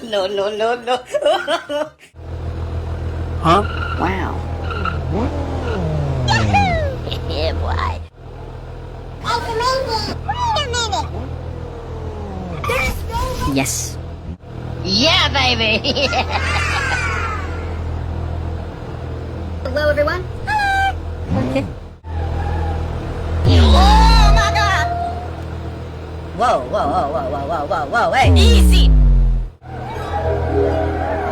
no, no, no, no. Huh? Wow. Yeah, boy. Wait a minute. Yes. Yeah, baby. Hello, everyone. Okay. Oh my God! Whoa, whoa, whoa, whoa, whoa, whoa, whoa, whoa, hey, easy.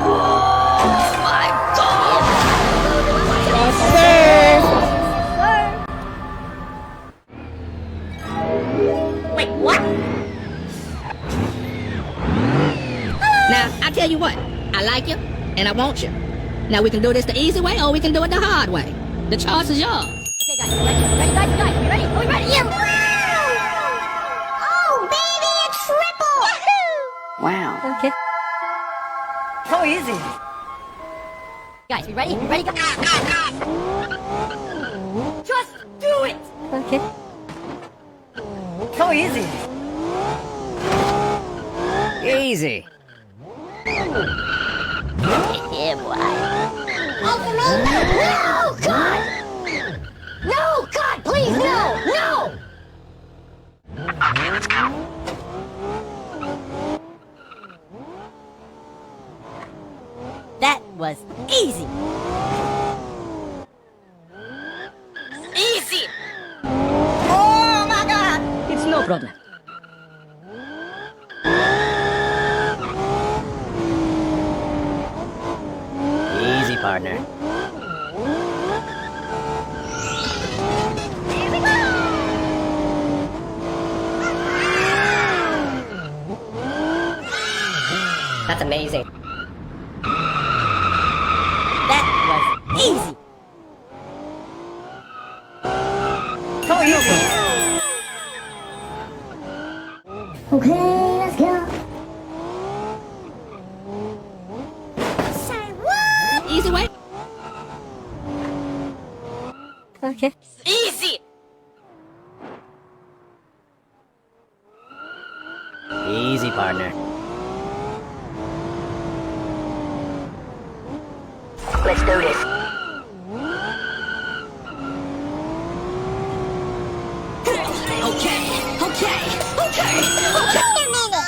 Oh my God. Yes, sir. Wait, what? Now, I tell you what, I like you, and I want you. Now, we can do this the easy way, or we can do it the hard way. The choice is yours. Okay, guys, ready, guys, you ready? Are we ready? Yeah. Oh, baby, a triple! Wow. Okay. So easy. Guys, we ready? Ready? Go. Just do it! Okay. So easy. Easy. Yeah, boy. No, God! No, God, please, no! No! Okay, let's go. That was easy. Easy. Oh, my God! It's no problem. Easy, partner. That's amazing. That was easy. So easy. Okay, let's go. Say what? Easy way? Okay. Easy. Easy, partner. Let's do this. Okay. Wait a minute.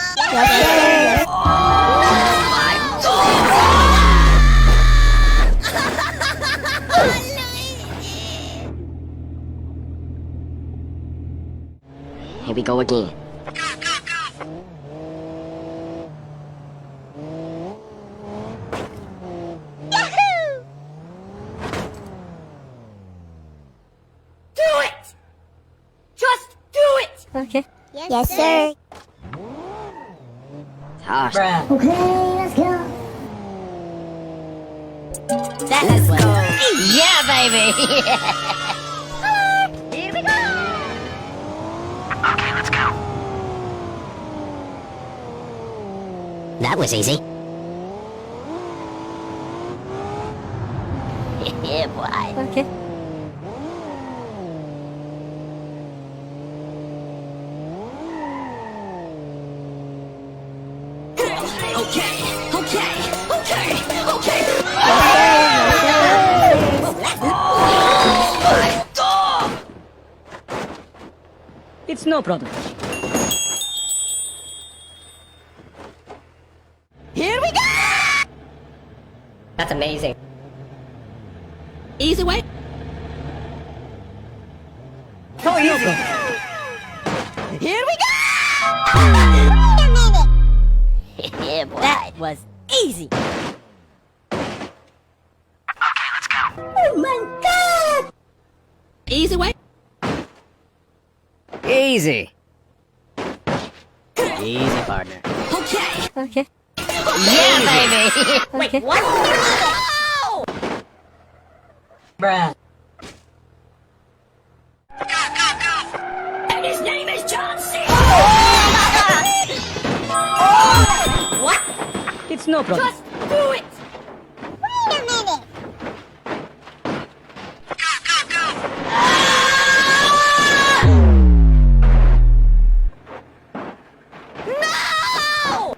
Here we go again. Do it! Just do it! Okay. Yes, sir. Gosh. Okay, let's go. That Let's was go. easy. Yeah, baby. Here we go. Okay, let's go. That was easy. Yeah, boy. Okay. It's no problem. Here we go. That's amazing. Easy way? So easy. Here we go. Wait a minute. Yeah, boy. That was easy. Okay, let's go. Oh my God. Easy way? Easy. Easy, partner. Okay. Yeah, baby. Okay. What? No! Bruh. And his name is John C. What? It's no problem. Just do it. Wait a minute. No!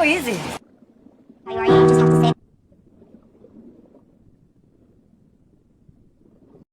so easy. Are you ready? Just